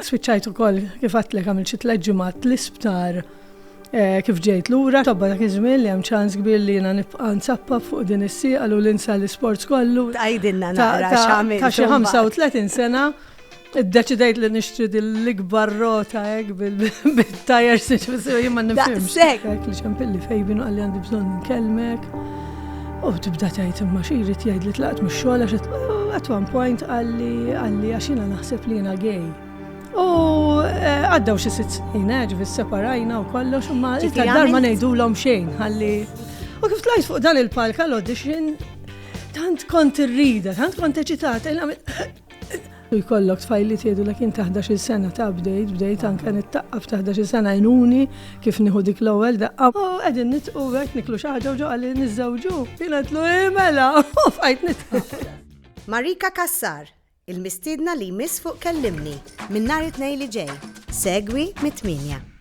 Switchajt ukoll kif għatlek għamil xi 3 ġimgħat l-isptar kif ġejt lura. Tobba dak iż-żmien li hemm ċans kbir li jiena nibqa' nsappa fuq din is-sieqa u l-insa l-isports kollu. Tgħidilna naqra x'għamilt. Ta' xi 35 sena iddeċidejt li nixtri l-ikbar rota hekk bil-tajers jien ma nifhimx. Hekk li ċempilli fejbin qalli għandi bżonn nkellmek. U tibda tgħid imma xi jrid jgħid li tlaqt mix-xogħol għax at one point qalli għax jiena naħseb li jiena gay. U għaddew xi 6 snin ġifieri separajna u kollox imma tad-dar ma ngħidulhom xejn ħalli. U kif tlajt fuq dan il-palk għall-audition tant kont irrida, tant kont eċitata. U jkollok tfajli tgħidulek inti 11-il sena ta' bdejt anke nittaqqaf ta' 11-il sena għajnuni kif nieħu dik l-ewwel daqqa. U qegħdin nitqu hekk niklu xi ħaġa u ġew qalli niżżewġu. Jien qedtlu mela u fqajt nitqaf. Marika Kassar, il-mistiedna li jmiss fuq Kellimni minn nhar it-tnejn li ġej. Segwi mit-8.